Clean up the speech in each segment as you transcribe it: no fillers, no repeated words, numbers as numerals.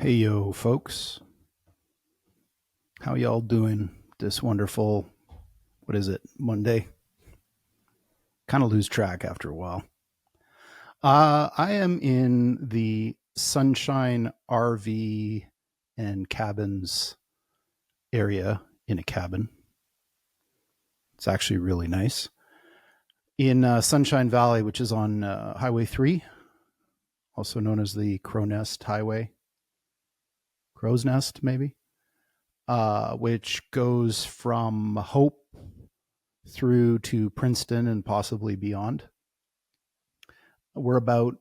Hey yo, folks. How y'all doing this wonderful, what is it, Monday? Kind of lose track after a while. I am in the Sunshine RV and cabins area in a cabin. It's actually really nice. In Sunshine Valley, which is on Highway 3, also known as the Crow Nest Highway. Crow's Nest, maybe? Which goes from Hope through to Princeton and possibly beyond. We're about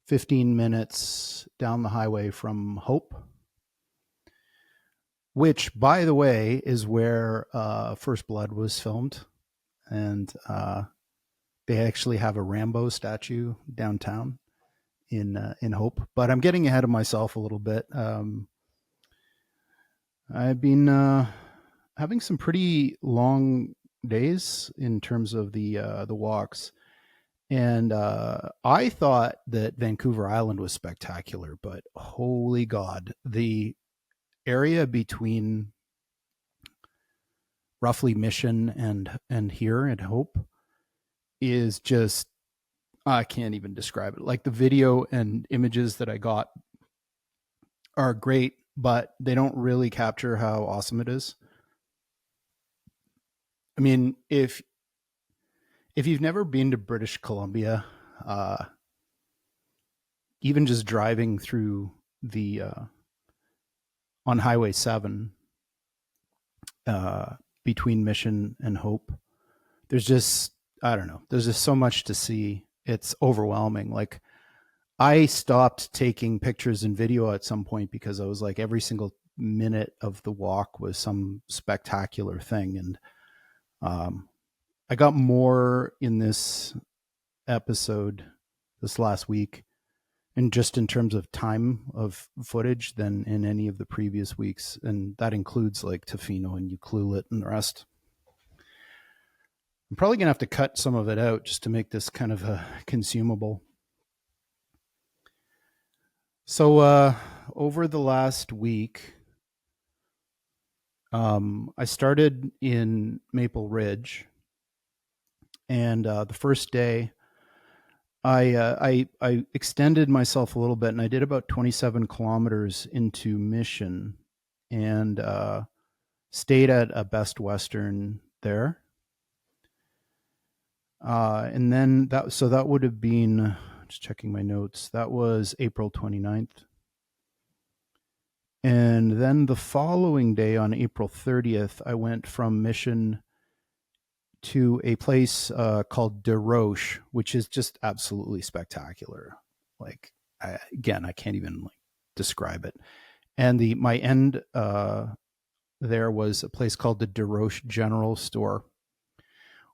15 minutes down the highway from Hope, which, by the way, is where First Blood was filmed. And they actually have a Rambo statue downtown in Hope. But I'm getting ahead of myself a little bit. I've been having some pretty long days in terms of the walks. And I thought that Vancouver Island was spectacular, but holy God, the area between roughly Mission and here at Hope is just, I can't even describe it. Like, the video and images that I got are great, but they don't really capture how awesome it is. I mean, if you've never been to British Columbia, even just driving through the on Highway 7 between Mission and Hope, there's just, I don't know, there's just so much to see. It's overwhelming. Like, I stopped taking pictures and video at some point because I was like, every single minute of the walk was some spectacular thing. And I got more in this episode this last week, and just in terms of time of footage, than in any of the previous weeks. And that includes like Tofino and Ucluelet and the rest. I'm probably going to have to cut some of it out just to make this kind of a consumable. So over the last week, I started in Maple Ridge, and the first day I extended myself a little bit, and I did about 27 kilometers into Mission, and stayed at a Best Western there. And then that would have been, just checking my notes, that was April 29th. And then the following day, on April 30th, I went from Mission to a place called De Roche, which is just absolutely spectacular. Like, I can't even describe it. And my end there was a place called the De Roche General Store,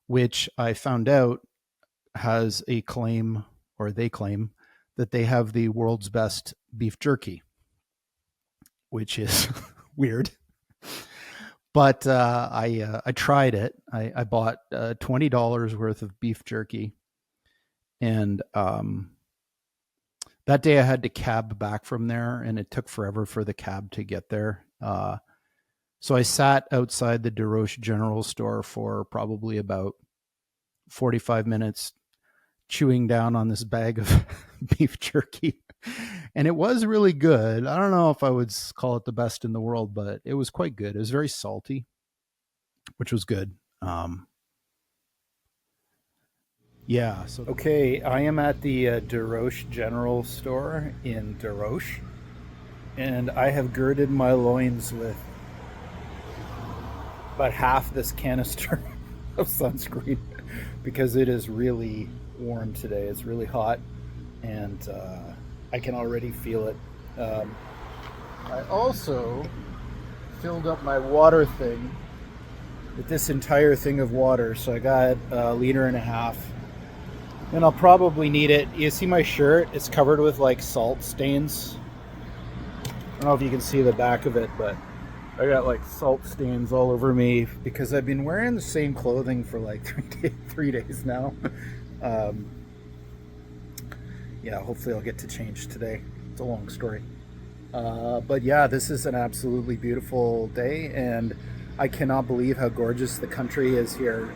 which I found out has a claim, or they claim, that they have the world's best beef jerky, which is weird. But I tried it. I bought $20 worth of beef jerky, and that day I had to cab back from there, and it took forever for the cab to get there. So I sat outside the De Roche General Store for probably about 45 minutes, chewing down on this bag of beef jerky. And it was really good. I don't know if I would call it the best in the world, but it was quite good. It was very salty, which was good. Yeah. So okay, I am at the De Roche General Store in De Roche, and I have girded my loins with about half this canister of sunscreen because it is really warm today. It's really hot, and I can already feel it. I also filled up my water thing with this entire thing of water, so I got a liter and a half, and I'll probably need it. You see my shirt? It's covered with like salt stains. I don't know if you can see the back of it, but I got like salt stains all over me because I've been wearing the same clothing for like 3 days now. Yeah, hopefully I'll get to change today. It's a long story. But yeah, this is an absolutely beautiful day, and I cannot believe how gorgeous the country is here.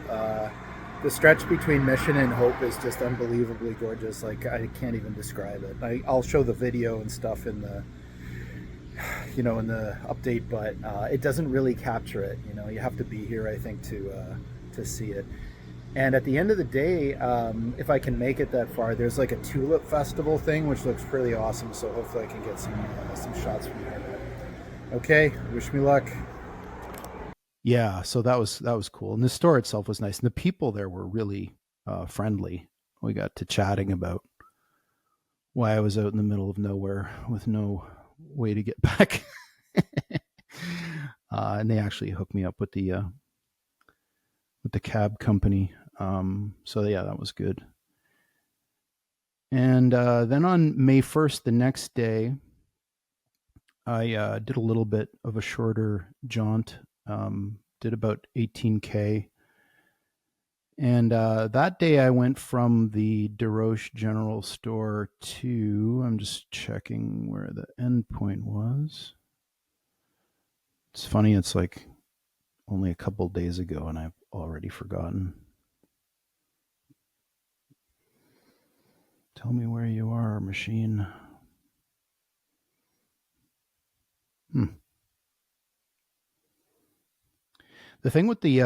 The stretch between Mission and Hope is just unbelievably gorgeous. Like I can't even describe it. I'll show the video and stuff in the in the update, but it doesn't really capture it. You have to be here, I think, to see it. And at the end of the day, if I can make it that far, there's like a tulip festival thing, which looks pretty awesome. So hopefully I can get some shots from there. Okay, wish me luck. Yeah, so that was cool, and the store itself was nice, and the people there were really friendly. We got to chatting about why I was out in the middle of nowhere with no way to get back, and they actually hooked me up with the cab company. So yeah, that was good. And then on May 1st, the next day, I did a little bit of a shorter jaunt. Did about 18K. And that day I went from the DeRoche General Store to, I'm just checking where the end point was. It's funny, it's like only a couple days ago and I've already forgotten. Tell me where you are, machine. Hmm. The thing with the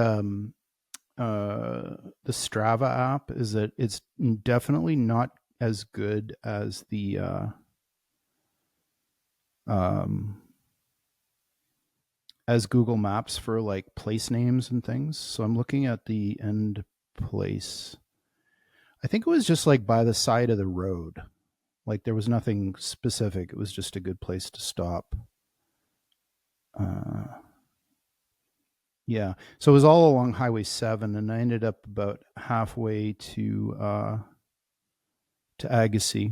Strava app is that it's definitely not as good um, as Google Maps for like place names and things. So I'm looking at the end place. I think it was just like by the side of the road. Like there was nothing specific. It was just a good place to stop. Uh, yeah. So it was all along Highway 7, and I ended up about halfway to Agassiz.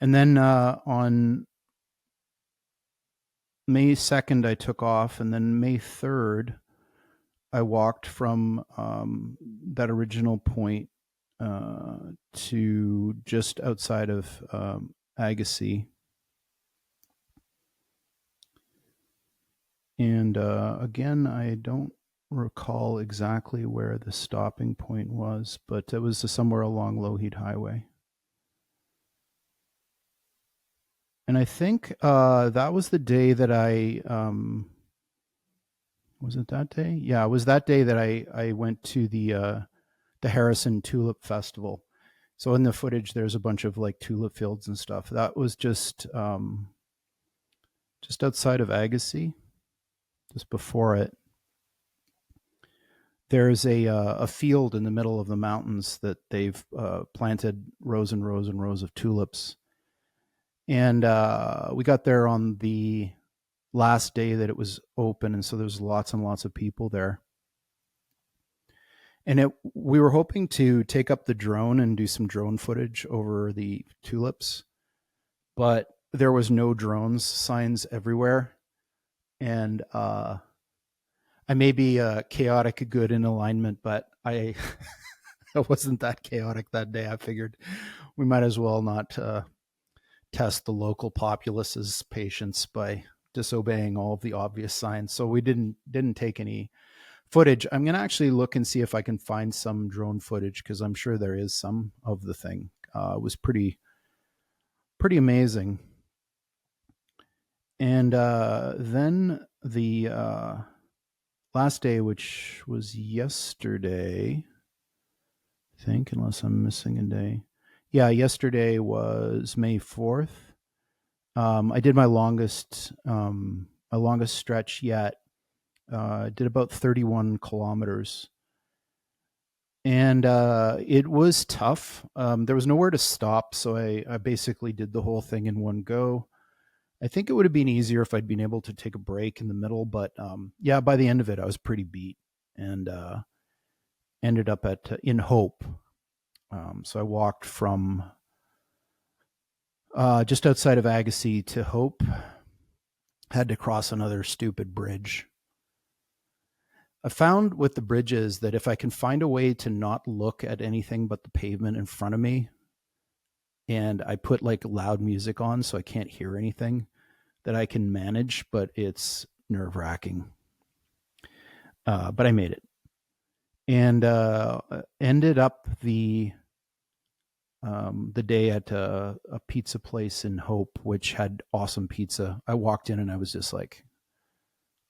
And then on May 2nd, I took off, and then May 3rd, I walked from that original point to just outside of Agassiz. And again, I don't recall exactly where the stopping point was, but it was somewhere along Lougheed Highway. And I think that was the day that was it that day? Yeah, it was that day that I went to the Harrison Tulip Festival. So in the footage, there's a bunch of like tulip fields and stuff. That was just outside of Agassiz, just before it. There's a field in the middle of the mountains that they've planted rows and rows and rows of tulips. And we got there on the last day that it was open, and so there's lots and lots of people there. And we were hoping to take up the drone and do some drone footage over the tulips, but there was no drones signs everywhere. And I may be chaotic good in alignment, but I I wasn't that chaotic that day. I figured we might as well not test the local populace's patience by disobeying all of the obvious signs. So we didn't take any footage. I'm gonna actually look and see if I can find some drone footage because I'm sure there is some of the thing. It was pretty amazing. And then the last day, which was yesterday, I think, unless I'm missing a day. Yeah, yesterday was May 4th. I did my longest stretch yet. Did about 31 kilometers, and it was tough. There was nowhere to stop, so I basically did the whole thing in one go. I think it would have been easier if I'd been able to take a break in the middle, but yeah, by the end of it, I was pretty beat and ended up at in Hope. So I walked from just outside of Agassiz to Hope. Had to cross another stupid bridge. I found with the bridges that if I can find a way to not look at anything but the pavement in front of me, and I put like loud music on so I can't hear anything that I can manage, but it's nerve wracking. But I made it, and ended up the day at a pizza place in Hope, which had awesome pizza. I walked in and I was just like,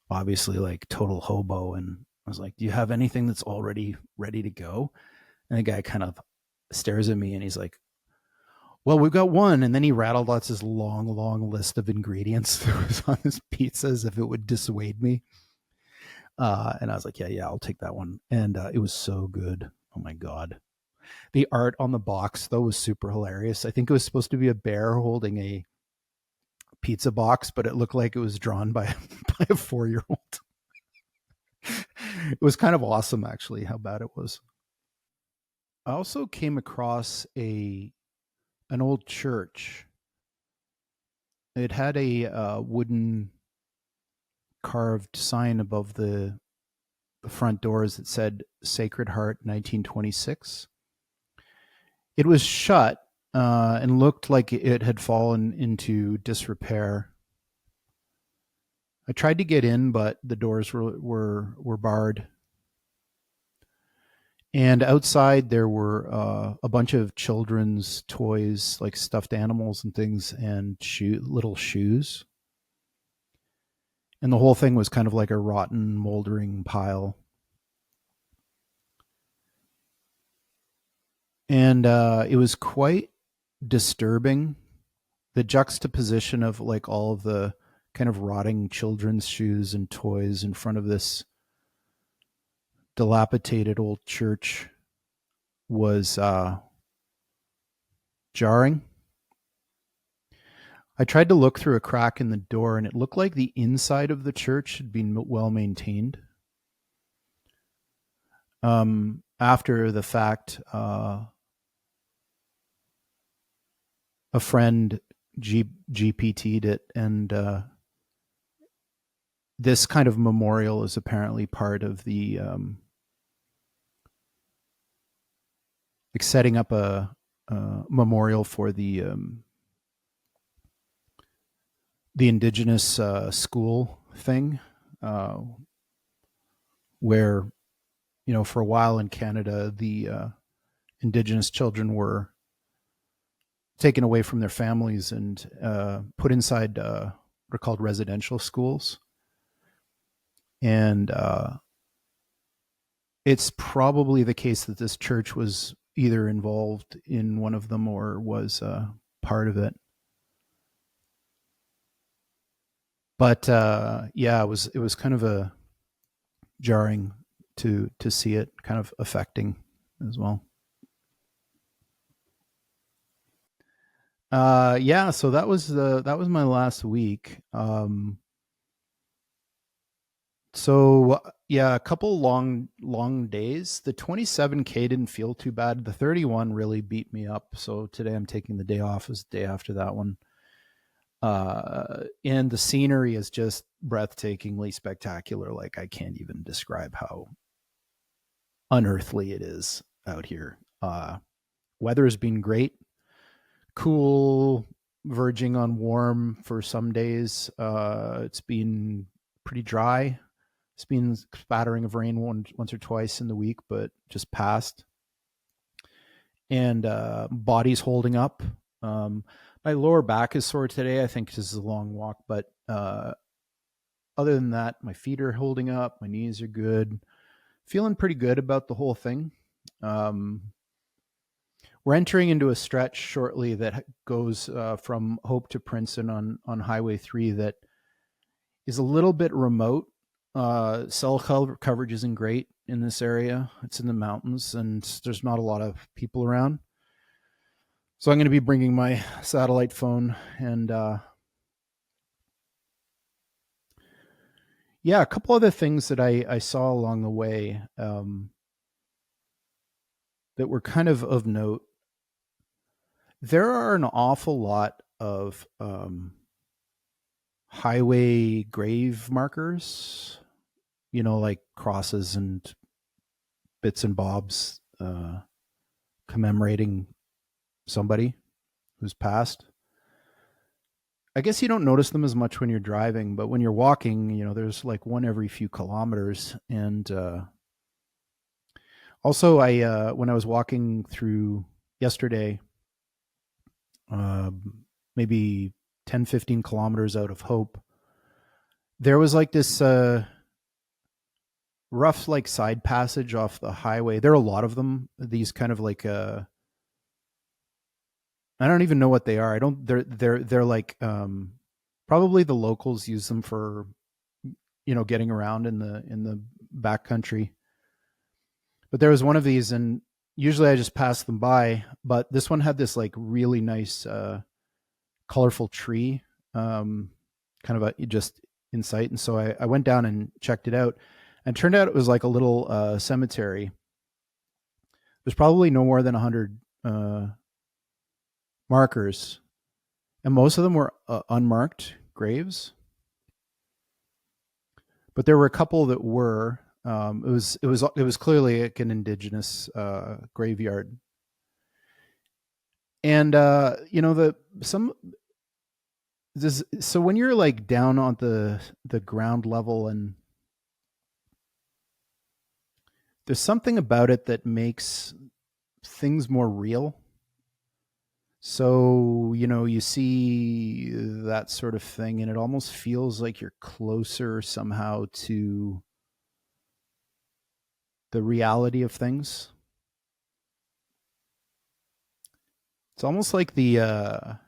obviously, like total hobo, and I was like, "Do you have anything that's already ready to go?" And the guy kind of stares at me and he's like, "Well, we've got one." And then he rattled out this long, long list of ingredients that was on his pizza as if it would dissuade me. And I was like, yeah, I'll take that one. And it was so good. Oh my God. The art on the box, though, was super hilarious. I think it was supposed to be a bear holding a pizza box, but it looked like it was drawn by, by a 4-year-old. It was kind of awesome, actually, how bad it was. I also came across an old church. It had a wooden carved sign above the front doors that said Sacred Heart 1926. It was shut and looked like it had fallen into disrepair. I tried to get in, but the doors were barred. And outside there were a bunch of children's toys, like stuffed animals and things, and little shoes. And the whole thing was kind of like a rotten, moldering pile. And it was quite disturbing, the juxtaposition of like all of the kind of rotting children's shoes and toys in front of this dilapidated old church was jarring. I tried to look through a crack in the door, and it looked like the inside of the church had been well maintained. After the fact, a friend GPT'd it, and this kind of memorial is apparently part of the like setting up a memorial for the indigenous school thing, uh, where for a while in Canada the indigenous children were taken away from their families and put inside what are called residential schools. And it's probably the case that this church was either involved in one of them or was part of it. But yeah, it was kind of a jarring to see it kind of affecting as well. Yeah, so that was my last week. So yeah, a couple long days. The 27K didn't feel too bad. The 31 really beat me up. So today I'm taking the day off as the day after that one. And the scenery is just breathtakingly spectacular. Like I can't even describe how unearthly it is out here. Weather has been great, cool, verging on warm for some days. It's been pretty dry. It's been spattering of rain once or twice in the week, but just passed. And body's holding up. My lower back is sore today. I think this is a long walk, but other than that, my feet are holding up. My knees are good. Feeling pretty good about the whole thing. We're entering into a stretch shortly that goes from Hope to Princeton on Highway 3 that is a little bit remote. Cell coverage isn't great in this area. It's in the mountains, and there's not a lot of people around. So I'm going to be bringing my satellite phone and yeah, a couple other things that I saw along the way that were kind of note. There are an awful lot of highway grave markers, like crosses and bits and bobs commemorating somebody. who's passed. I guess you don't notice them as much when you're driving, but when you're walking, there's like one every few kilometers. And also, I when I was walking through yesterday, maybe 10, 15 kilometers out of Hope, there was like this rough like side passage off the highway. There are a lot of them. These kind of like I don't even know what they are. I don't. They're like probably the locals use them for getting around in the back country. But there was one of these, and usually I just pass them by. But this one had this like really nice, colorful tree, kind of just in sight. And so I went down and checked it out, and it turned out it was like a little cemetery. There's probably no more than 100 markers, and most of them were unmarked graves. But there were a couple that were. It was clearly like an indigenous graveyard, and the some this. So when you're like down on the ground level, and there's something about it that makes things more real. So, you see that sort of thing, and it almost feels like you're closer somehow to the reality of things. It's almost like the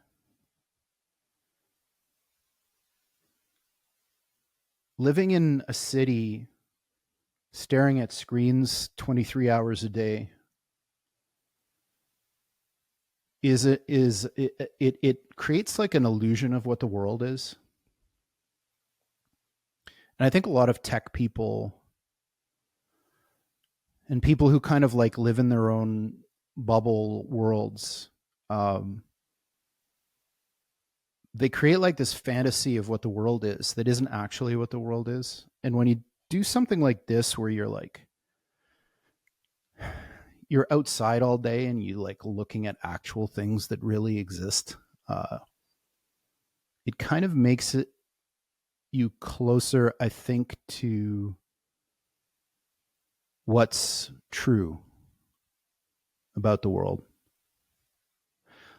living in a city, staring at screens 23 hours a day. It creates like an illusion of what the world is. And I think a lot of tech people and people who kind of like live in their own bubble worlds, um, they create like this fantasy of what the world is that isn't actually what the world is. And when you do something like this, where you're outside all day and you like looking at actual things that really exist, it kind of makes it you closer, I think, to what's true about the world.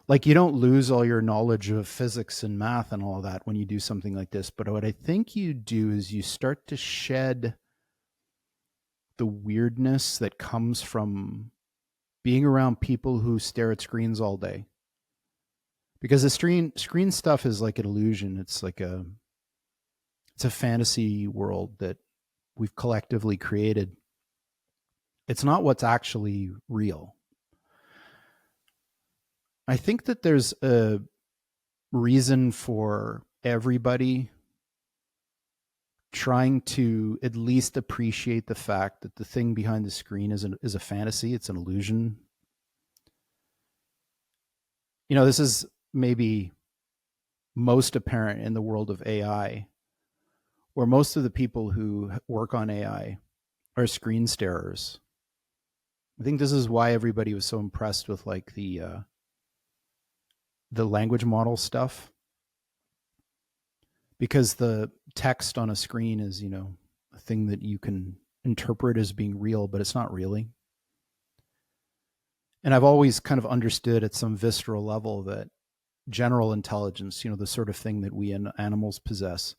Like, you don't lose all your knowledge of physics and math and all that when you do something like this, but what I think you do is you start to shed the weirdness that comes from being around people who stare at screens all day. Because the screen stuff is like an illusion. It's a fantasy world that we've collectively created. It's not what's actually real. I think that there's a reason for everybody trying to at least appreciate the fact that the thing behind the screen is a fantasy. It's an illusion. This is maybe most apparent in the world of AI, where most of the people who work on AI are screen starers. I think this is why everybody was so impressed with like the language model stuff, because the text on a screen is, a thing that you can interpret as being real, but it's not really. And I've always kind of understood at some visceral level that general intelligence, the sort of thing that we animals possess,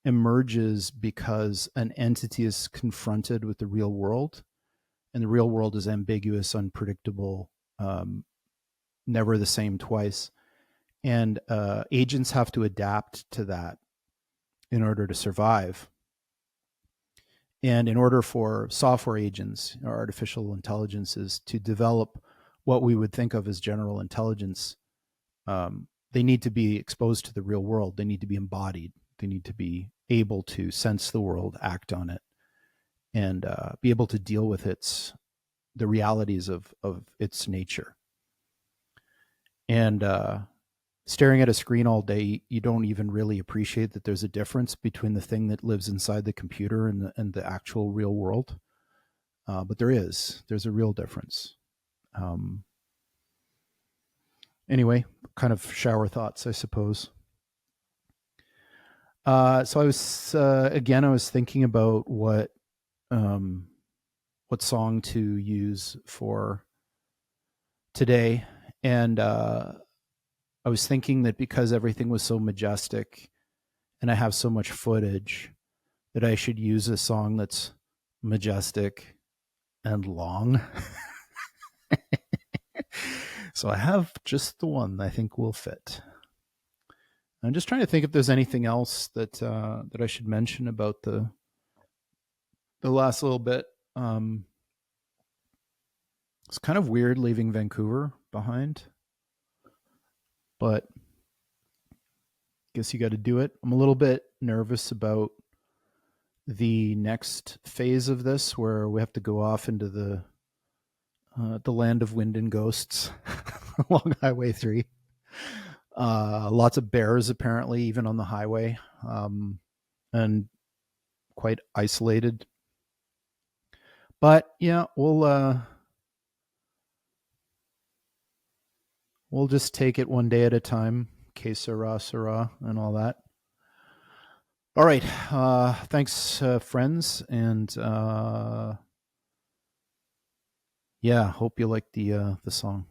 emerges because an entity is confronted with the real world, and the real world is ambiguous, unpredictable, never the same twice. And agents have to adapt to that in order to survive. And in order for software agents or artificial intelligences to develop what we would think of as general intelligence, they need to be exposed to the real world. They need to be embodied. They need to be able to sense the world, act on it, and be able to deal with the realities of its nature. And staring at a screen all day, you don't even really appreciate that there's a difference between the thing that lives inside the computer and the actual real world. But there's a real difference. Anyway, kind of shower thoughts, I suppose. So I was again, I was thinking about what song to use for today, and I was thinking that because everything was so majestic, and I have so much footage, that I should use a song that's majestic and long. So I have just the one that I think will fit. I'm just trying to think if there's anything else that I should mention about the last little bit. It's kind of weird leaving Vancouver behind, but I guess you got to do it. I'm a little bit nervous about the next phase of this, where we have to go off into the land of wind and ghosts along Highway 3. Lots of bears, apparently, even on the highway, and quite isolated. But yeah, we'll just take it one day at a time. Que sera, sera, and all that. All right. Thanks, friends, and yeah, hope you like the song.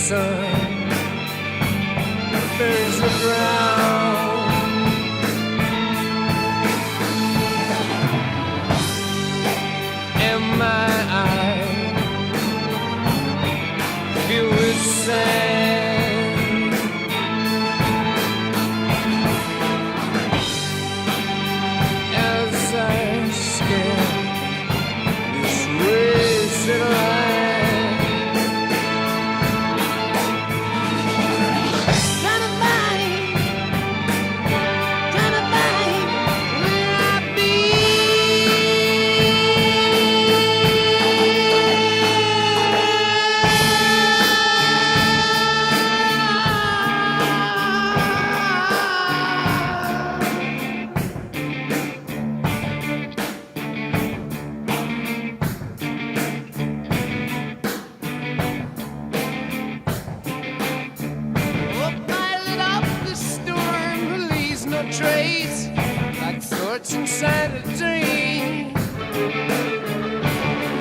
sun buries the ground. And my eyes filled with sand as I scan this wasted life. Trace like thoughts inside a dream.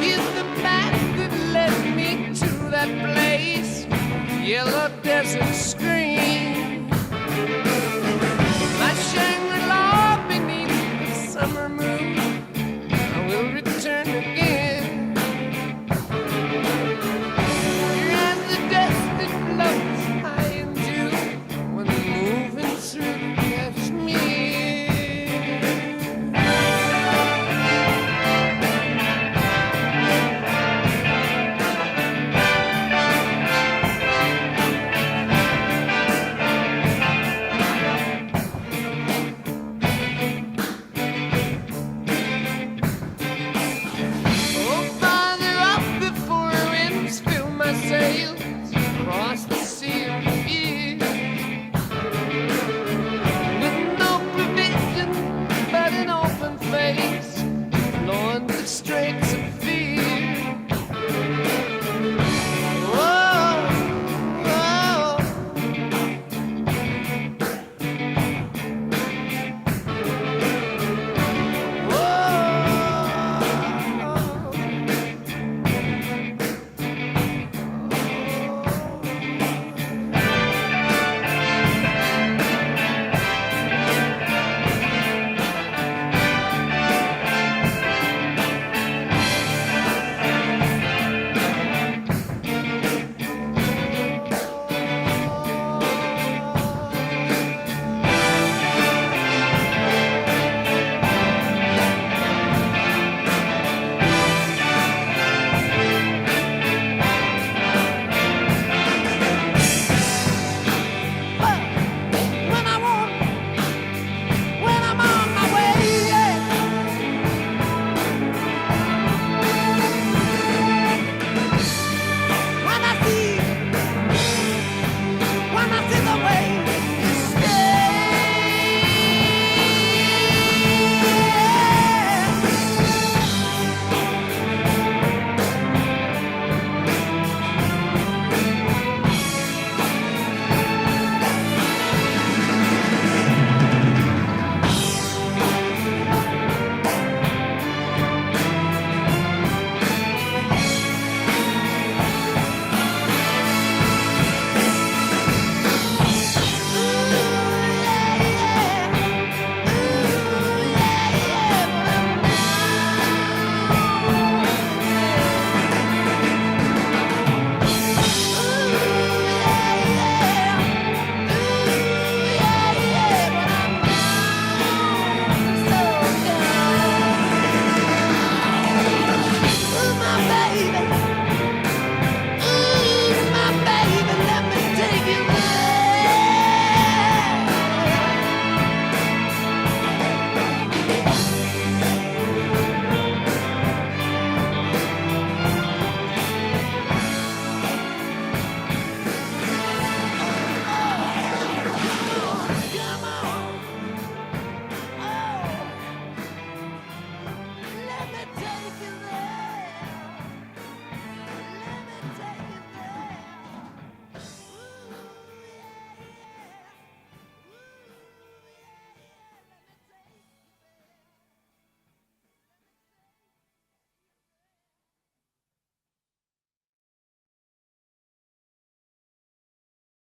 Here's the path that led me to that place, yellow desert screen.